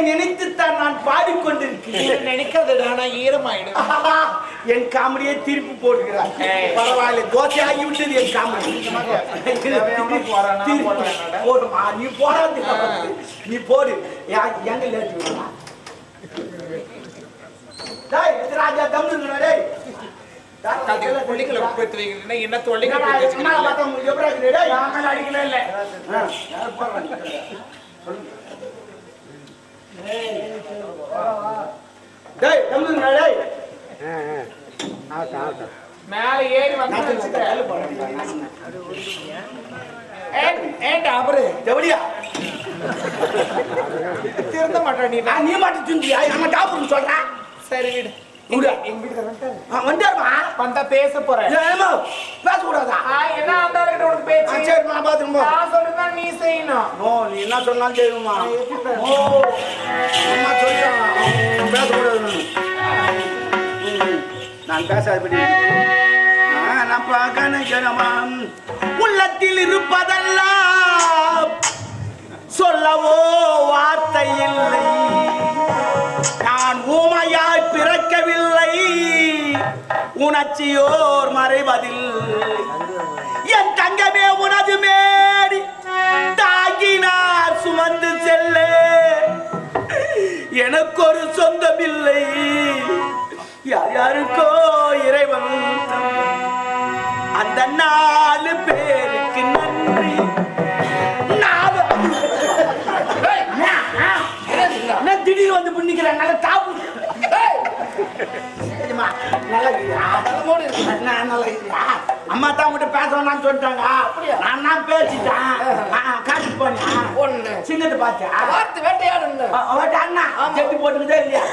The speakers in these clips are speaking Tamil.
நினைத்துத்தான் நான் பாடிக்கொண்டிருக்கிறேன். நினைக்காதடா, நான் ஈரமாயிடும். என் காமெடியை திருப்பி போடுகிறார். பரவாயில்ல, தோசை ஆகி விட்டது என் காமெடி. போடுமா, நீ போடாது, நீ போடு. எங்க லேட்டு ராஜா தமிழ் என்ன தொல்லைங்க மேல ஏறி திருந்த மாட்டேன். நீ மட்டும் திந்தியா டாபுன்னு சொல்ற. சரி விடு. எங்க வீட்டுக்கு வந்துருமா வந்தா பேச போறேன். பேசக்கூடாதா? என்ன வந்தாலும் உனக்கு பேச்சு. சரி நான் பாத்துருமா. நான் சொல்றேன் நீ செய்யணும். நீ என்ன சொன்னாலும் செய்யணுமா? அம்மா சொல்லிட்டான் பேசக்கூடாது. நான் பேசாதபடி உள்ளத்தில் இருப்பதெல்லாம் சொல்லவோ வார்த்தை இல்லை. நான் ஊமையாய் பிறக்கவில்லை, உணர்ச்சியோர் மறைவதில்லை. என் தங்கமே உனது மேடி தாங்கினார் சுமந்து செல்ல. எனக்கு ஒரு சொந்தமில்லை, யார் யாருக்கோ இறைவன். அந்த 4 பேருக்கு நன்றி. திடீர் வந்து புண்ணிக்கிறேன். நல்ல டாப்பு அம்மா தான் உங்ககிட்ட பேசணும்னு சொல்லிட்டாங்க. நான் தான் பேசிட்டேன். காட்டுக்கு போனேன், சின்னது பார்த்தேன். வேட்டையாடுன்னா செட்டி போட்டுக்கிட்டே இல்லையா?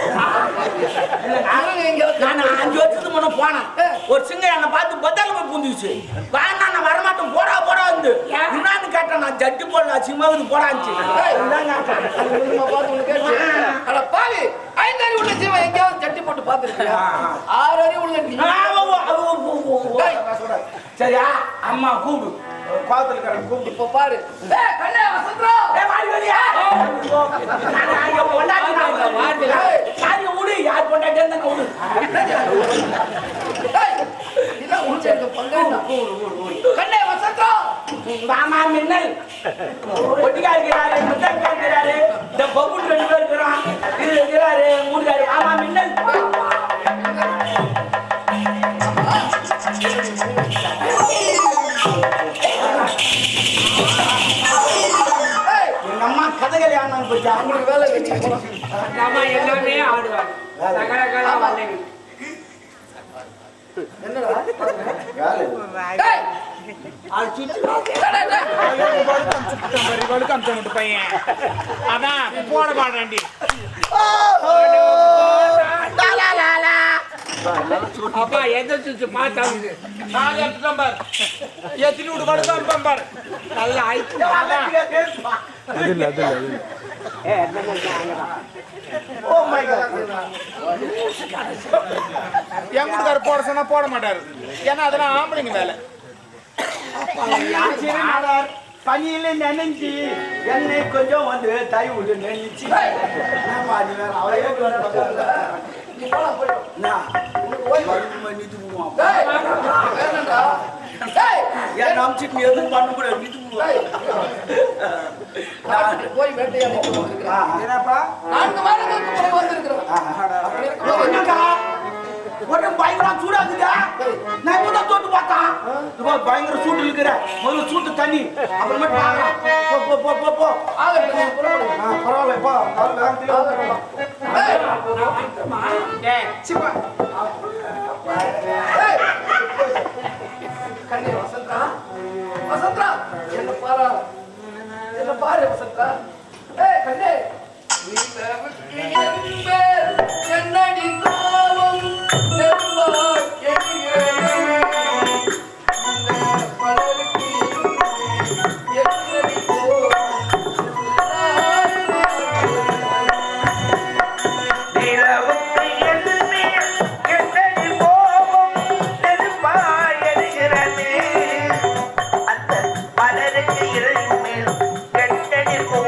நான் 5 வருஷத்துக்கு முன்ன போனேன். ஒரு சிங்கம் என்னை பார்த்து பத்தால போய் பூந்துச்சு. வேணா நான் வரமாட்டேன், போடா போடா வந்து என்னன்னு கேட்டேன். நான் ஜட்டி போடலாம், சிம்மாவுக்கு போடாச்சு. பாவி 5 அறிவு உள்ள ஜீவன் எங்கேயாவது ஜட்டி போட்டு பார்த்துருக்கியா? 6 அறிவு உள்ள சரியா? அம்மா கூப்பிடு, கோலத்துல கூப்பிடு. இப்போ பாரு கண்ணே வசந்தரா, யார் கொண்டாடி கண்ணே வசந்தரா, மாமா மின்னல் ஒட்டிக்கா இருக்கிறாரு, முத்தக்கா இருக்கிறாரு, இந்த பப்புன் 2 பேர் இருக்கிறான், இது இருக்கிறாரு 3 பேர். மாமா மின்னல் எங்க அம்மா கதைகள் யாருன்னு போச்சா? அவங்களுக்கு வேலை வச்சு அம்மா எல்லாமே ஆடுவாங்க. சகலகலா வந்தேன். என்னடா பையன் அதான் போட மாட்டாண்டி. அப்பா எந்த சுச்சு பார்த்தாங்க. நான் எடுத்துட்டேன் எத்தனை வீடு படுத்தான் பாரு. நல்லா ஆயிடுச்சு. என் வீட்டுக்காரர் போட சொன்னா போட மாட்டாரு. ஏன்னா அதெல்லாம் ஆம்பளைங்க வேலை. பனியில நினைஞ்சு என்னை கொஞ்சம் வந்து தாய் விட்டு நினைச்சு நம்பிச்சு எதுவும் பண்ண கூட போய் வேட்டையாடி 4 மாதங்களுக்கு வந்திருக்கிறோம். பயங்கர சூடாக்குதா? நான் இப்பதான் தோட்டு பார்த்தேன். பயங்கர சூடு இருக்கிற முதல்ல சூட்டு தண்ணி அப்புறமேட்டு கண்ணே வசந்தா, வசந்தா என்ன பாரு, என்ன பாரு வசந்தா. கண்ணே என்னடி கோபம் பலருக்கு இறை மேல் கெட்டடி போ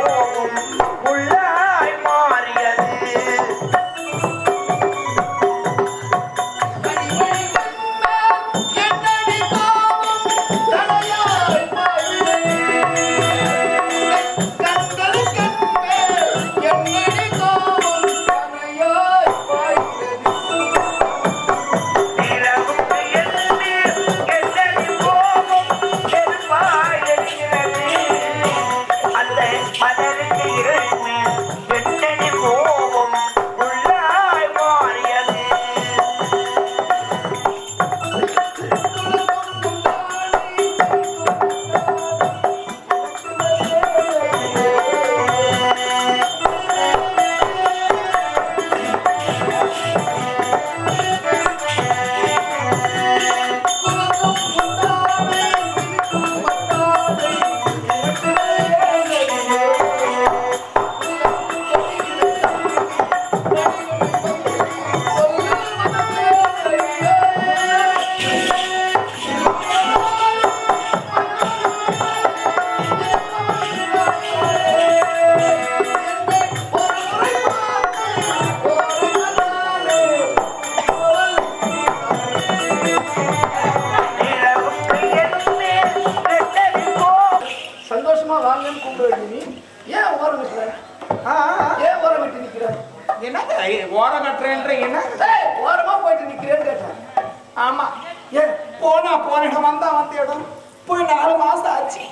ஓரம் கட்டுறேன்றீங்கன்னா ஓரமா போயிட்டு நிக்கிறேன்னு கேட்டேன். ஆமா போன இடம் வந்த இடம் போய் 4 மாசம் ஆச்சு.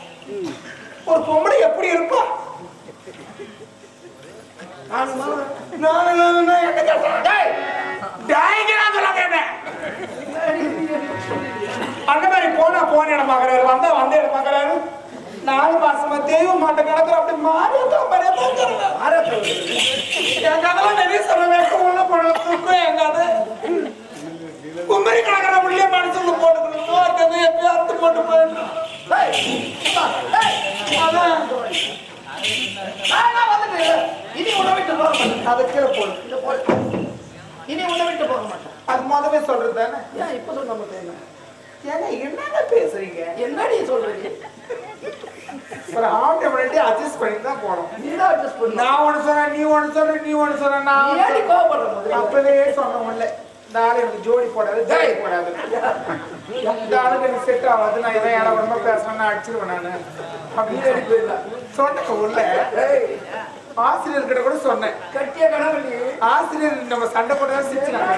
ஒரு பொம்பளை எப்படி இருப்பா? என்ன கேட்டேன்? சொல்ல கேட்டேன். அந்த மாதிரி போன இடம் பாக்குறாரு, வந்த இடம் பாக்குறாரு. 4 மாசமா தெய்வ மாட்ட கிடக்குற அப்படி என் கதெல்லாம் நிறைய சொல்ல வேக்கம் உள்ள போன தூக்கம் என் கதை குமரி கிடக்குற உள்ளே மனசுக்கு போட்டுக்கணும். எப்பயும் அறுத்து போட்டு போயிடணும். இனி உன்னை விட்டு போக மாட்டேன். அதை கீழே போடு. இனி உன்னை விட்டு போக மாட்டேன். அது முதவே சொல்றது தானே. ஏன் இப்ப சொல்ல மாட்டேங்க? ஏன்னா என்னங்க பேசுறீங்க? என்னடி சொல்றீங்க? ஒரு ஆட்டோமேட்டிக்கா அட்ஜஸ்ட் பண்ணி தான் போறோம். நீதான் அட்ஜஸ்ட் பண்ணு. நான் ஒன்னு சொன்னேன், நீ ஒன்னு சொன்ன, நான் ஏன் கோவப்படுற? அப்பவே சொன்னோம்ல, இந்த ஆளு எனக்கு ஜோடி போடாது, ஜோடி போடாது. இந்த ஆளுக்கு எனக்கு செட் ஆகாது. நான் எதை யாரா ரொம்ப பேசுறேன்னு அடிச்சிருவேன் நானு. அப்படின்னு சொன்னேன். உள்ள ஆசிரியர்கிட்ட கூட சொன்னேன். கட்டிய கனவல்லி ஆசிரியர் நம்ம சண்டை போட்டா சிரிச்சாங்க.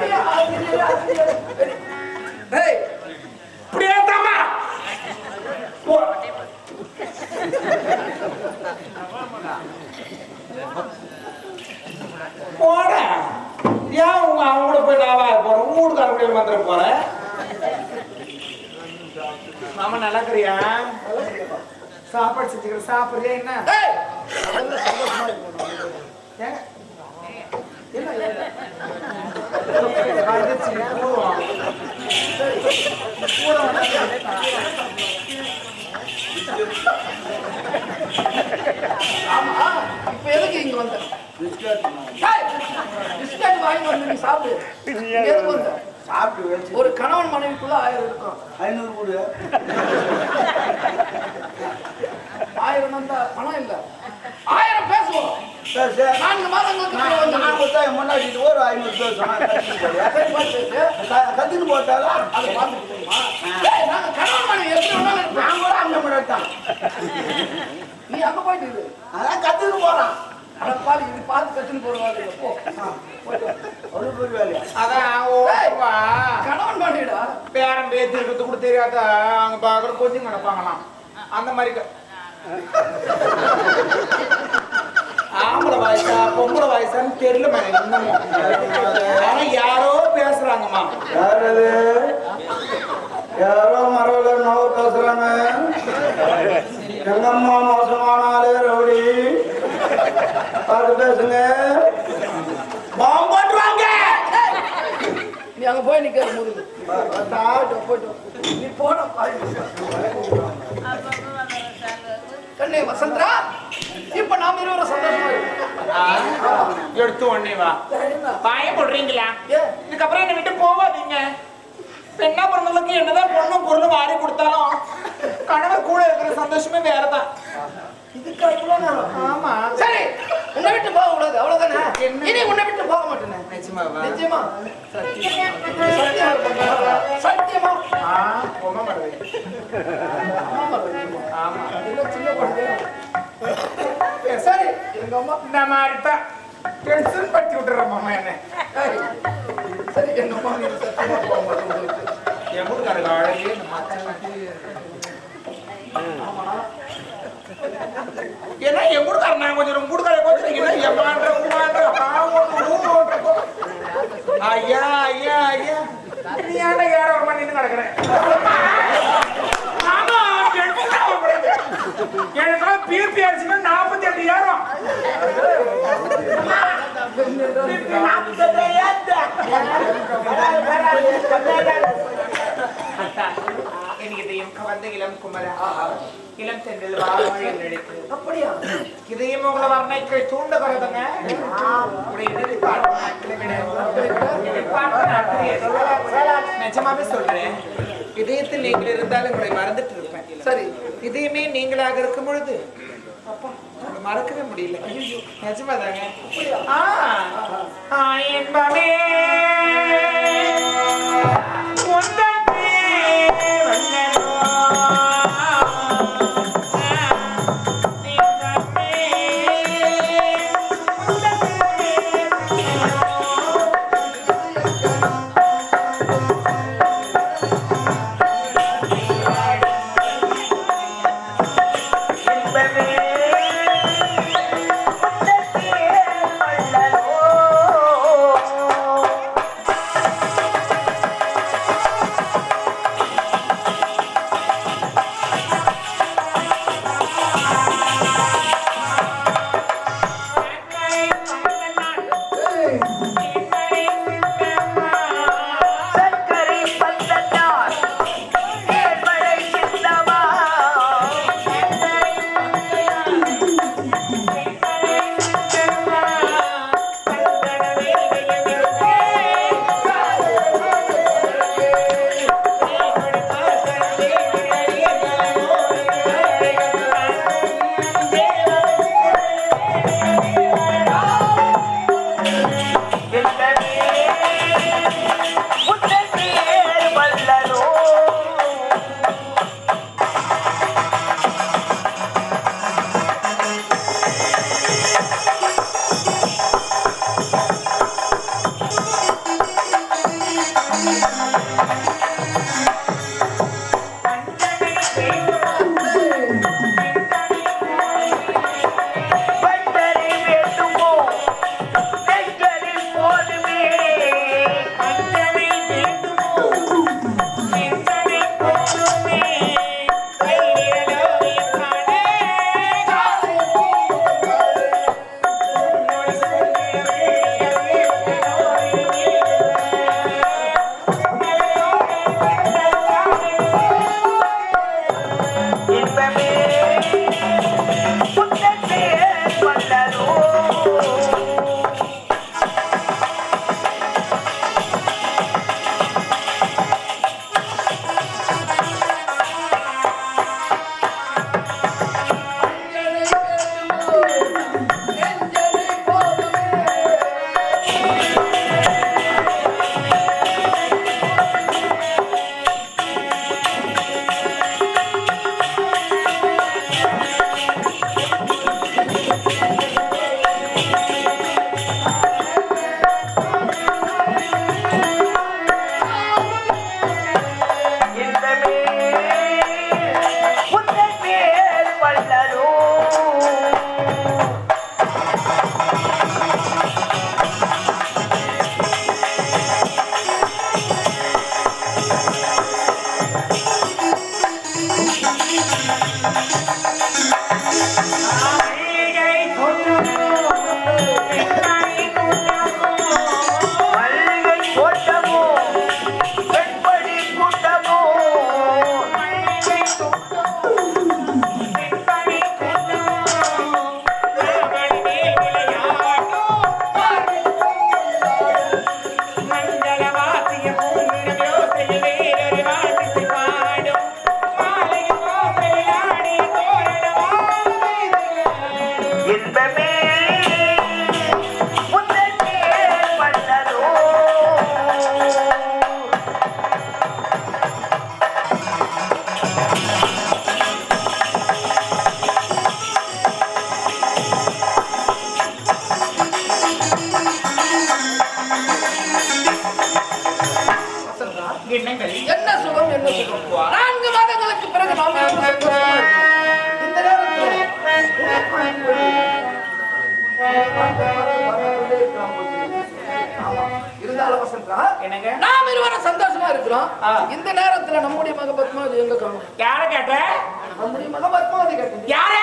இப்படியே தாமா போட ஏன் அவங்க கூட போய் நான் போறேன். உங்க வீட்டுக்காரங்க வந்துட போறேன். மாமா நல்லா இருக்கிறியா? சாப்பாடு செஞ்சுக்கிற சாப்பிடுறியா? என்ன ஆமா, இப்ப எதுக்கு இங்க வந்த? பிஸ்கட் வாங்கி வந்து நீ சாப்பிடு. எதுக்கு வந்த? சாப்பிட்டு ஒரு கணவன் மனைவிக்குள்ள 1000 இருக்கும். 500 கொடு. 1000 வந்தா பணம் இல்ல. 1000 பேசுவோம். சரி சரி. 4 மாதங்களுக்கு நான் கொடுத்தா முன்னாடி ஒரு 500 பேசுவேன். கத்துக்கு போட்டாலும் அதை பார்த்துட்டு போகுமா? நாங்க கணவன் மனைவி எப்படி வேணாலும் இருப்போம். நான் கூட அந்த முன்னாடி தான். நீ அங்க போயிட்டு இரு. அதான் கத்துக்கு போறான். அதை பாரு, இது பார்த்து கத்துன்னு போடுவாங்க. போ ஒரு பெரிய வேலையா? அதான் கணவன் மனைவிடா. பேரம் பேத்தி இருக்கிறது கூட தெரியாத அங்க பாக்குற கொஞ்சம் கிடப்பாங்களாம். அந்த மாதிரி ஆம்பளை வயசா பொம்பளை வயசான்னு தெரியல மேடம் இன்னமும். ஆனா யாரோ பேசுறாங்கம்மா. யாரது? யாரோ மரவல நோவு பேசுறாங்க. எங்கம்மா மோசமானாலே ரவுடி பார்த்து பேசுங்க. போட்டுருவாங்க. நீ அங்க போய் நிக்கிற முதுகு போயிட்டு நீ போன கண்ணே வசந்தரா. இப்ப நாம இருவரும் சந்தோஷமா இருக்கோம். எடுத்து உடனே வா. பாயம் போடுறீங்களா? இதுக்கப்புறம் என்னை விட்டு போவாதீங்க. என்ன பொண்ணுங்களுக்கு என்னதான் பொண்ணும் பொருளும் வாரி கொடுத்தாலும் கணவர் கூட இருக்கிற சந்தோஷமே வேறதான். இதுக்கு அவ்வளவு நேரம். ஆமா சரி, உன்னை விட்டு போக கூடாது அவ்வளவுதானே. என்ன? இனி உன்னை விட்டு போக மாட்டேனே. நிச்சயமாவா? நிச்சயமா. சத்தியமா. பொம்மை மரவே. ஆமா இதெல்லாம் சின்ன குழந்தை. சரி, எங்க அம்மா இந்த மாதிரி தான் டென்ஷன் படுத்தி விட்டுற மாமா என்ன. சரி, எங்க அம்மா நீ சத்தியமா போக மாட்டேன். என் வீட்டுக்காரங்க அழகே ஏன்னா என் வீட்டுக்காரன் நான் கொஞ்சம் வீட்டுக்கார கொஞ்சம் எம்மான்ற உமான்ற ஐயா ஐயா ஐயா நீ ஏன்டா ஏற ஒரு மணி கிடக்குறேன். எனக்கு பிபி அரிசினா 48 ஏறும். எனக்கு இதையும் கவர்ந்த இளம் குமரா இளம் செந்தில் வாழை நடித்து அப்படியா? இதையும் உங்களை வர்ணைக்கு தூண்ட வரதுங்க. நிஜமாவே சொல்றேன், இதயத்தில் நீங்கள் இருந்தாலும் உங்களை மறந்துட்டு இருப்பேன். சரி, இதயமே நீங்களாக இருக்கும் பொழுது மறக்கவே முடியல. நிஜமாதாங்க. என்பமே என்ன சுகம் என்ன சுகம் 4 மாதங்களுக்கு பிறகு நாம் சந்தோஷமா இருக்கோம். இந்த நேரத்தில் நாம் இருவரும் சந்தோஷமா இருக்கிறோம். இந்த நேரத்துல நம்முடைய மக பத்மாவதி எங்க காணும்? யார கேட்ட? நம்முடைய மக பத்மாவதி கேட்டேன். யார